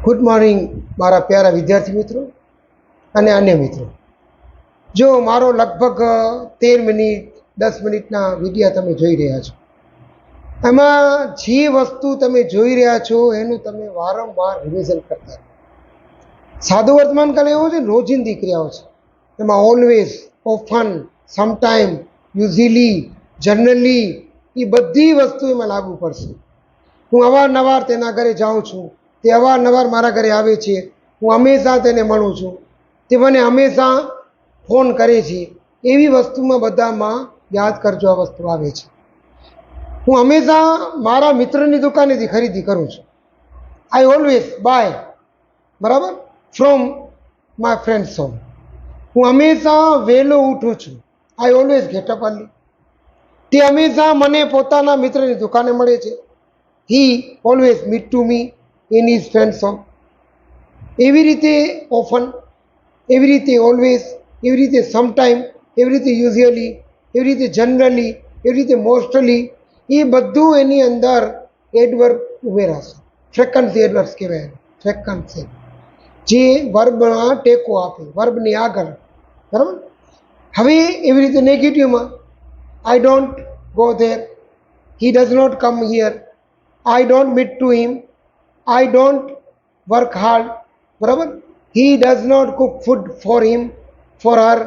Good morning મારા પ્યારા વિદ્યાર્થી મિત્રો અને અન્ય મિત્રો. જો મારો લગભગ 13 મિનિટ 10 મિનિટના વિડીયો તમે જોઈ રહ્યા છો, એમાં જે વસ્તુ તમે જોઈ રહ્યા છો એનું તમે વારંવાર રિવિઝન કરતા. સાદું વર્તમાનકાળ એવો છે, રોજિંદી ક્રિયાઓ છે, એમાં always, often, sometime, usually, generally, એ બધી વસ્તુ એમાં લાગુ પડશે. હું અવારનવાર તેના ઘરે જાઉં છું, તે અવારનવાર મારા ઘરે આવે છે, હું હંમેશા તેને મળું છું, તે મને હંમેશા ફોન કરે છે. એવી વસ્તુમાં બધામાં યાદ કરજો આ વસ્તુ આવે છે. હું હંમેશા મારા મિત્રની દુકાનેથી ખરીદી કરું છું. આઈ ઓલવેઝ બાય, બરાબર, ફ્રોમ માય ફ્રેન્ડ્સ હોમ. હું હંમેશા વહેલો ઉઠું છું. I always get up early. તે હંમેશા મને પોતાના મિત્રની દુકાને મળે છે. He always meet to me in his friends home. એવી રીતે ઓફન, એવી રીતે ઓલવેઝ, એવી રીતે સમટાઈમ, એવી રીતે યુઝ્યુઅલી, એવી રીતે જનરલી, એવી રીતે મોસ્ટલી, એ બધું એની અંદર એડવર્બ ઉમેરાશે. ફ્રેકન્સી એડવર્બ્સ કહેવાય. ફ્રેકન્સી જે વર્બમાં ટેકો આપે, વર્બની આગળ, બરાબર. હવે એવી રીતે નેગેટિવમાં I don't go there, he does not come here, I don't meet to him, I don't work hard, બરાબર. He does not cook food for him, for her.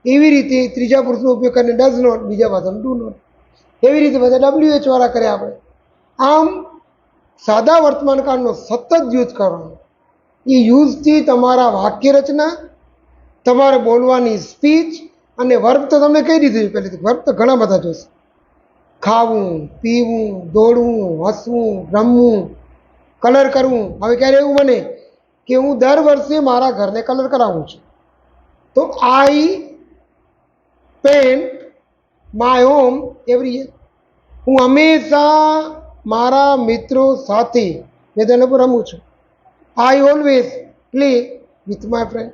એવી રીતે ત્રીજા પુરુષનો ઉપયોગ કરીને ડઝ નોટ, બીજા ભાષામાં ડુ નોટ. એવી રીતે બધા WH વાળા કરે આપણે. આમ સાદા વર્તમાનકાળનો સતત યુઝ કરવાનો. એ યુઝથી તમારા વાક્ય રચના, તમારે બોલવાની સ્પીચ અને વર્બ તો તમને કહી દીધું છે પહેલેથી. વર્બ તો ઘણા બધા જોશે. ખાવું, પીવું, દોડવું, હસવું, રમવું, કલર કરવું. હવે ક્યારે એવું બને કે હું દર વર્ષે મારા ઘરને કલર કરાવું છું, તો I paint my home every year. હું હંમેશા મારા મિત્રો સાથે મેદાન પર રમું છું. I always play with my friend.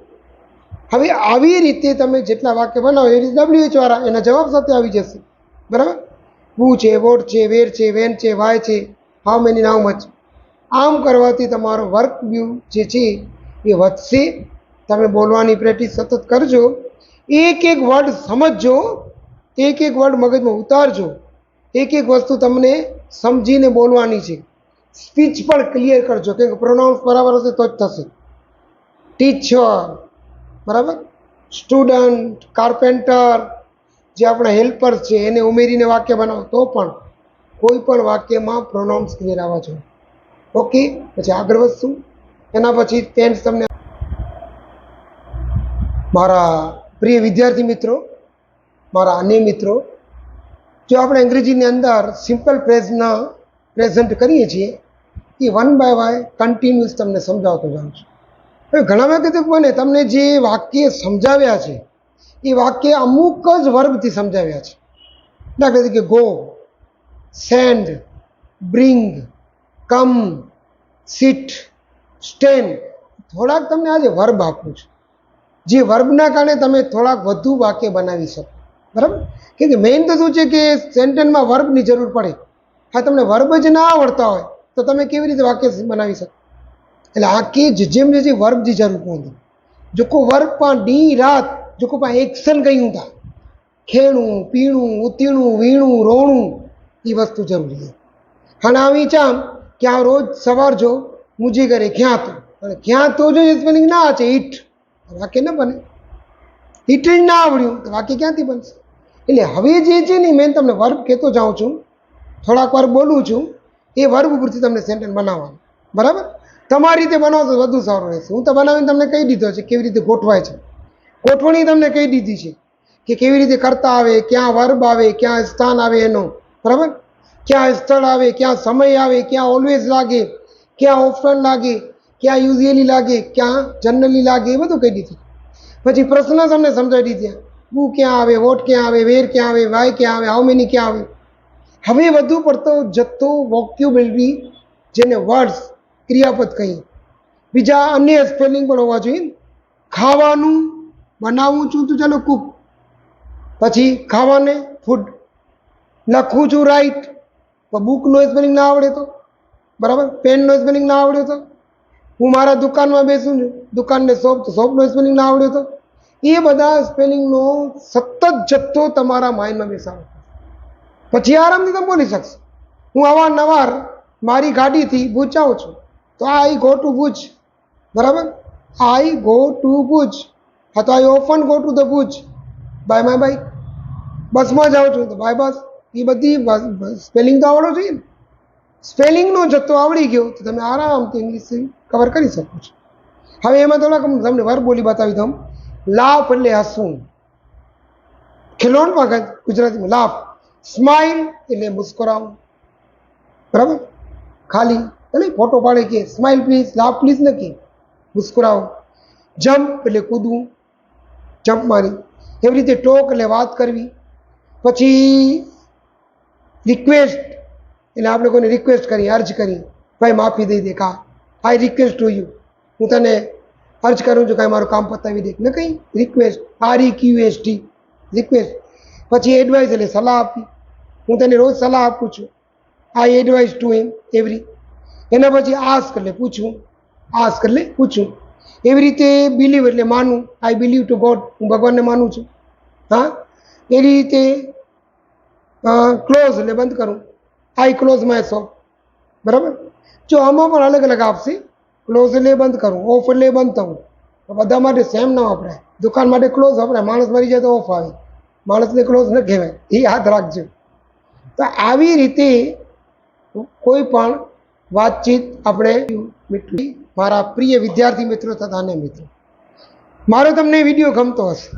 હવે આવી રીતે તમે જેટલા વાક્ય બનાવો એ રીતે WH વાળા એના જવાબ સાથે આવી જશે, બરાબર. હુ છે, વોટ છે, વેર છે, વેન છે, વાય છે, હાઉ મેની, હાઉ મચ. આમ કરવાથી તમારો વર્ક વ્યૂ જે છે એ વધશે. તમે બોલવાની પ્રેક્ટિસ સતત કરજો. એક એક વર્ડ સમજજો, એક એક વર્ડ મગજમાં ઉતારજો. એક એક વસ્તુ તમને સમજીને બોલવાની છે. સ્પીચ પણ ક્લિયર કરજો, કેમ કે પ્રોનાઉન્સ બરાબર હશે તો જ થશે. ટીચર, બરાબર, સ્ટુડન્ટ, કાર્પેન્ટર, જે આપણા હેલ્પર્સ છે એને ઉમેરીને વાક્ય બનાવો તો પણ કોઈ પણ વાક્યમાં પ્રોનાઉન્સ ક્લિયર આવવા જોઈએ. ઓકે, પછી આગળ વધશું. એના પછી ટેન્સ તમને. મારા પ્રિય વિદ્યાર્થી મિત્રો, મારા અન્ય મિત્રો, જો આપણે અંગ્રેજીની અંદર સિમ્પલ પ્રેઝના પ્રેઝન્ટ કરીએ છીએ એ વન બાય વાય કન્ટિન્યુઅસ તમને સમજાવતો જાઉં છું. હવે ઘણા વખતે બને તમને જે વાક્ય સમજાવ્યા છે એ વાક્ય અમુક જ વર્બથી સમજાવ્યા છે. દાખલા તરીકે ગો, સેન્ડ, બ્રિંગ, કમ, સિટ, સ્ટેન્ડ. થોડાક તમને આજે વર્બ આપું છું, જે વર્બના કારણે તમે થોડાક વધુ વાક્ય બનાવી શકો, બરાબર. કેમ કે મેઇન તો શું છે કે સેન્ટેન્સમાં વર્બની જરૂર પડે. હા, તમને વર્બ જ ના આવડતા હોય તો તમે કેવી રીતે વાક્ય બનાવી શકો? એટલે આ કે જેમ જે વર્બ जी જરૂર पवंदी. जेको वर्ब पाण ॾींहुं राति जेको पाण एक्शन कयूं था, खेणूं, पीणूं, उतीणूं, वीणूं, रोवणूं, એ વસ્તુ જરૂરી છે. हाणे આવી ચામ કે આ રોજ સવાર જો મુझे ઘરે ક્યાં તો, અને ક્યાં તો જો સ્પેલિંગ ના છે ઈટ, વાક્ય ન બને. ઈટ જ ના આવડ્યું તો વાક્ય ક્યાંથી બનશે? એટલે હવે જે છે ને મેં તમને વર્બ કહેતો જાઉં છું, થોડાક વાર બોલું છું, એ વર્બ ઉપરથી તમને સેન્ટેન્સ બનાવવાનું, બરાબર. તમારી રીતે બનાવશો વધુ સારું રહેશે. હું તો બનાવીને તમને કહી દીધો છે કેવી રીતે ગોઠવાય છે. ગોઠવણી તમને કહી દીધી છે કે કેવી રીતે કરતા આવે, ક્યાં વર્બ આવે, ક્યાં સ્થાન આવે એનો, બરાબર, ક્યાં સ્થળ આવે, ક્યાં સમય આવે, ક્યાં ઓલવેઝ લાગે, ક્યાં ઓફન લાગે, ક્યાં યુઝ્યુઅલી લાગે, ક્યાં જનરલી લાગે, એ બધું કહી દીધું. પછી પ્રશ્ન તમને સમજાવી દીધા. હુ ક્યાં આવે, વોટ ક્યાં આવે, વેર ક્યાં આવે, વાય ક્યાં આવે, હાઉ મેની ક્યાં આવે. હવે વધુ પડતો જથ્થો વોક્યુબલરી, જેને વર્ડ્સ, ક્રિયાપદ કહીએ. બીજા અન્ય સ્પેલિંગ પણ હોવા જોઈએ. ખાવાનું બનાવું છું તો ચાલો કુક, પછી ખાવાને ફૂડ. લખું છું રાઈટ, તો બુકનો સ્પેલિંગ ના આવડે તો, બરાબર, પેનનો સ્પેલિંગ ના આવડે તો. હું મારા દુકાનમાં બેસું છું, દુકાનને શોપ, તો શોપનો સ્પેલિંગ ના આવડ્યો તો એ બધા સ્પેલિંગનો સતત જથ્થો તમારા માઇન્ડમાં બેસાડો, પછી આરામથી તમે બોલી શકશો. હું અવારનવાર મારી ગાડીથી ભુજ જાઉં છું, તો આઈ ગો ટુ ભુજ, બરાબર, આઈ ગો ટુ ભુજ. હા, તો I often go to the Bhuj by my bike. બસમાં જાઉં છું તો બાય બસ. એ બધી સ્પેલિંગ તો આવડો જોઈએ ને. સ્પેલિંગનો જથ્થો આવડી ગયો તો તમે આરામથી ઇંગ્લિશ કવર કરી શકો છો. હવે એમાં થોડાક તમને વર્બ બોલી બતાવી દઉં. લાફ એટલે હસવું, ખિલોણમાં ગુજરાતીમાં લાફ. સ્માઇલ એટલે મુસ્કરાવું, બરાબર, ખાલી એટલે ફોટો પાડે કે સ્માઇલ પ્લીઝ, લાફ પ્લીઝ નથી, મુસ્કરાવો. જમ્પ એટલે કૂદવું, જમ્પ મારી. એવી રીતે ટોક એટલે વાત કરવી. પછી રિક્વેસ્ટ એટલે આપણે કોઈને રિક્વેસ્ટ કરી, અર્જ કરી, ભાઈ માફી દઈ દે, કા આઈ રિક્વેસ્ટ ટુ યુ, હું તને અર્જ કરું છું કાંઈ મારું કામ પતાવી દે, ને કંઈ રિક્વેસ્ટ, REQUEST, રિક્વેસ્ટ. પછી એડવાઇસ એટલે સલાહ આપવી, હું તને રોજ સલાહ આપું છું, આઈ એડવાઇસ ટુ હિમ એવરી. એના પછી આસ્ક એટલે પૂછવું, આસ્ક એટલે પૂછવું. એવી રીતે બિલીવ એટલે માનવું, આઈ બિલીવ ટુ ગોડ, હું ભગવાનને માનું છું. હા, એવી રીતે ક્લોઝ એટલે બંધ કરું, આઈ ક્લોઝ માય શોપ, બરાબર. જો આમાં પણ અલગ અલગ આપશે. ક્લોઝ એટલે બંધ કરવું, ઓફ એટલે બંધ થવું. બધા માટે સેમ ના વપરાય. દુકાન માટે ક્લોઝ વપરાય, માણસ મરી જાય તો ઓફ આવે, માણસને ક્લોઝ ન કહેવાય, એ યાદ રાખજો. તો આવી રીતે કોઈ પણ વાતચીત આપણે મારા પ્રિય વિદ્યાર્થી મિત્રો તથા અન્ય મિત્રો, મારો તમને વિડીયો ગમતો હશે,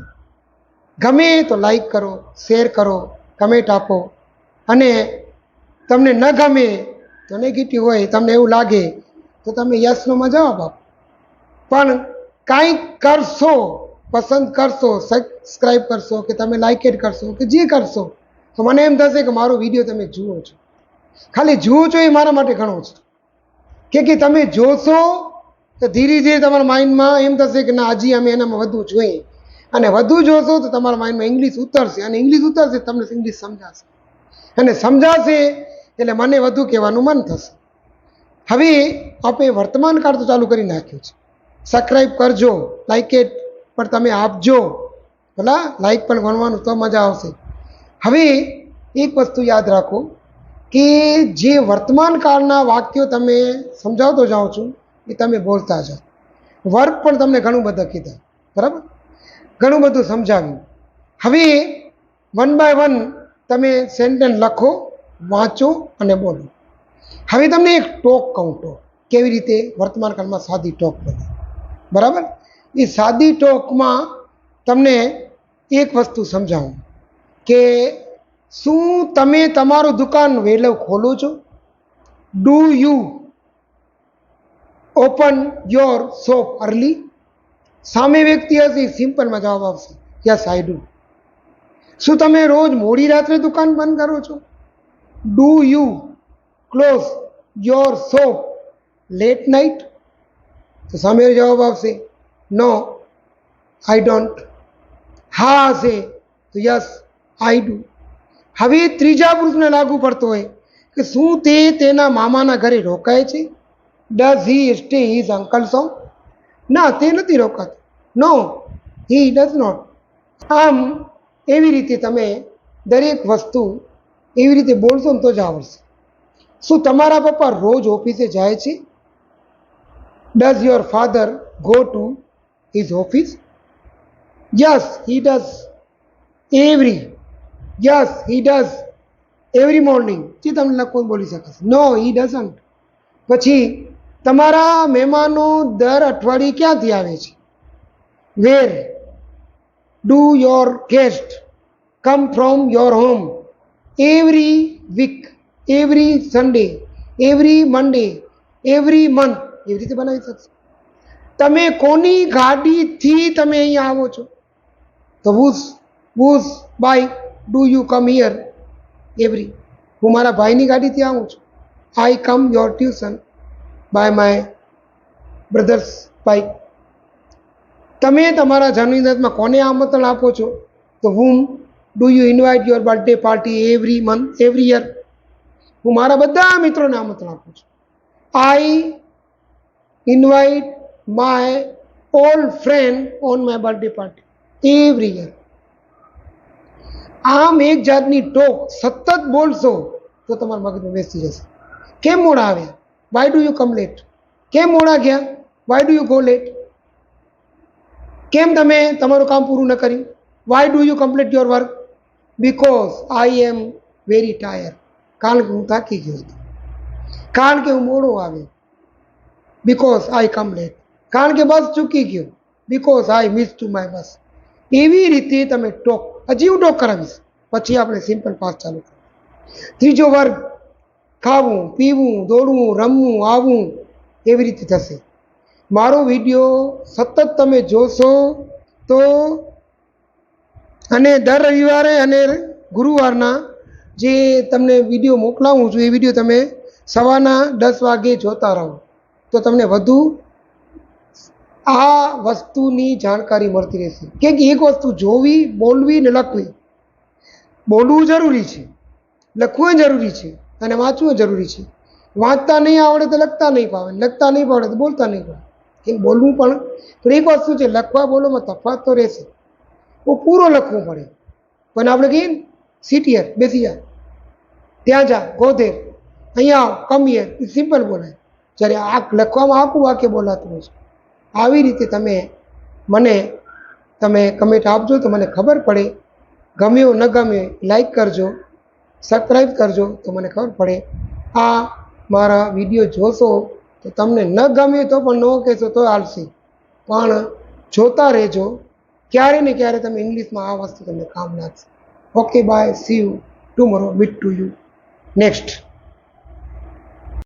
ગમે તો લાઈક કરો, શેર કરો, કમેન્ટ આપો, અને તમને ન ગમે તો નેગેટિવ હોય, તમને એવું લાગે તો તમે યસનોમાં જવાબ આપો. પણ કાંઈક કરશો, પસંદ કરશો, સબસ્ક્રાઈબ કરશો, કે તમે લાઈક એડ કરશો, કે જે કરશો, તો મને એમ થશે કે મારો વિડીયો તમે જુઓ છો. ખાલી જુઓ છો એ મારા માટે ઘણું છે, કે તમે જોશો તો ધીરે ધીરે તમારા માઇન્ડમાં એમ થશે કે ના, હજી અમે એનામાં વધુ જોઈએ, અને વધુ જોશો તો તમારા માઇન્ડમાં ઇંગ્લિશ ઉતરશે, અને ઇંગ્લિશ ઉતરશે તમને ઇંગ્લિશ સમજાશે, અને સમજાશે એટલે મને વધુ કહેવાનું મન થશે. હવે આપણે વર્તમાન કાળ તો ચાલુ કરી નાખ્યું છે. સબસ્ક્રાઈબ કરજો, લાઈક એટ પણ તમે આપજો, ભલા લાઈક પણ ગણવાનું તો મજા આવશે. હવે એક વસ્તુ યાદ રાખો કે જે વર્તમાન કાળના વાક્યો તમે સમજાવતો જાઓ છો એ તમે બોલતા જાઓ. વર્ક પણ તમને ઘણું બધું કીધા, બરાબર, ઘણું બધું સમજાવ્યું. હવે 1 બાય 1 તમે સેન્ટેન્સ લખો, વાંચો અને બોલો. હવે તમને એક ટોક કહું, ટોક કેવી રીતે વર્તમાન કાળમાં સાદી ટોક બને, બરાબર. એ સાદી ટોકમાં તમને એક વસ્તુ સમજાવું કે શું તમે તમારું દુકાન વહેલો ખોલો છો? Do you open your shop early? સામે વ્યક્તિ હશે સિમ્પલમાં જવાબ આવશે, યસ આઈ ડુ. શું તમે રોજ મોડી રાત્રે દુકાન બંધ કરો છો? Do you close your shop late night? તો સામે જવાબ આવશે નો આઈ ડોન્ટ. હા હશે તો યસ આઈ ડુ. હવે ત્રીજા પુરુષને લાગુ પડતો હોય કે શું તે તેના મામાના ઘરે રોકાય છે? Does he stay his uncle's home? ના, તે નથી રોકાતો. નો, હી ડઝ નોટ. આમ એવી રીતે તમે દરેક વસ્તુ એવી રીતે બોલશો ને તો જ આવડશે. શું તમારા પપ્પા રોજ ઓફિસે જાય છે? Does your father go to his office? Yes he does every morning. જે તમને લખવું બોલી શકે. નો હી ડઝન્ટ. પછી તમારા મહેમાનો દર અઠવાડિયે ક્યાંથી આવે છે? Where do your guest come from your home? Every week, every Sunday, every Monday, every month. એવી રીતે બનાવી શકશો. તમે કોની ગાડીથી તમે અહીંયા આવો છો? તો whose bike do you come here every? હું મારા ભાઈની ગાડીથી આવું છું. I come your tuition by my brother's bike. તમે તમારા જન્મદિવસમાં કોને આમંત્રણ આપો છો? તો whom do you invite your birthday party every month, every year? હું મારા બધા મિત્રોને આમંત્રણ આપું છું. I invite my old friend on my birthday party every year. આમ એક જાતની ટોક સતત બોલશો તો તમારા મગજમાં બેસી જશે. કેમ મોડા આવ્યા? Why do you come late? કેમ મોડા ગયા? Why do you go late? કેમ તમે તમારું કામ પૂરું ન કર્યું? Why do you complete your work? Because I am very tire. કારણ કે હું થાકી ગયો હતો. કારણ કે હું મોડો આવ્યો. Because I come late. કારણ કે બસ ચૂકી ગયો. Because I miss to my bus. એવી રીતે તમે ટોક, હજી હું ટોક કરાવીશ, પછી આપણે સિમ્પલ પાસ ચાલુ કરીએ. ત્રીજો વર્ગ ખાવું, પીવું, દોડવું, રમવું, આવવું, એવી રીતે થશે. મારો વિડીયો સતત તમે જોશો તો, અને દર રવિવારે અને ગુરુવારના જે તમને વિડીયો મોકલાવું છું એ વિડીયો તમે સવારના 10 વાગે જોતા રહો તો તમને વધુ આ વસ્તુની જાણકારી મળતી રહેશે. કેમ કે એક વસ્તુ જોવી, બોલવી ને લખવી. બોલવું જરૂરી છે, લખવું જરૂરી છે, અને વાંચવું જરૂરી છે. વાંચતા નહીં આવડે તો લખતા નહીં ફાવે, લખતા નહીં ફાવડે તો બોલતા નહીં ફાવે. કેમ બોલવું પણ એક વસ્તુ છે, લખવા બોલવામાં તફાવત તો રહેશે. પૂરો લખવું પડે. પણ આપણે કહીએ ને સીટીયર બેસી જા, ત્યાં જા, ગોધેર, અહીંયા આવ, કમિયર, એ સિમ્પલ બોલાય. જ્યારે આ લખવામાં આખું વાક્ય બોલાતું હોય છે. આવી રીતે તમે કમેન્ટ આપજો તો મને ખબર પડે. ગમ્યો ન ગમે લાઈક કરજો, સબસ્ક્રાઈબ કરજો તો મને ખબર પડે. આ મારા વિડીયો જોશો તો તમને ન ગમે તો પણ ન કહેશો તો હાલશે, પણ જોતા રહેજો. ક્યારે ને ક્યારે તમે ઇંગ્લિશમાં આ વસ્તુ તમને કામ લાગશે. Okay, bye, see you tomorrow, meet to you next.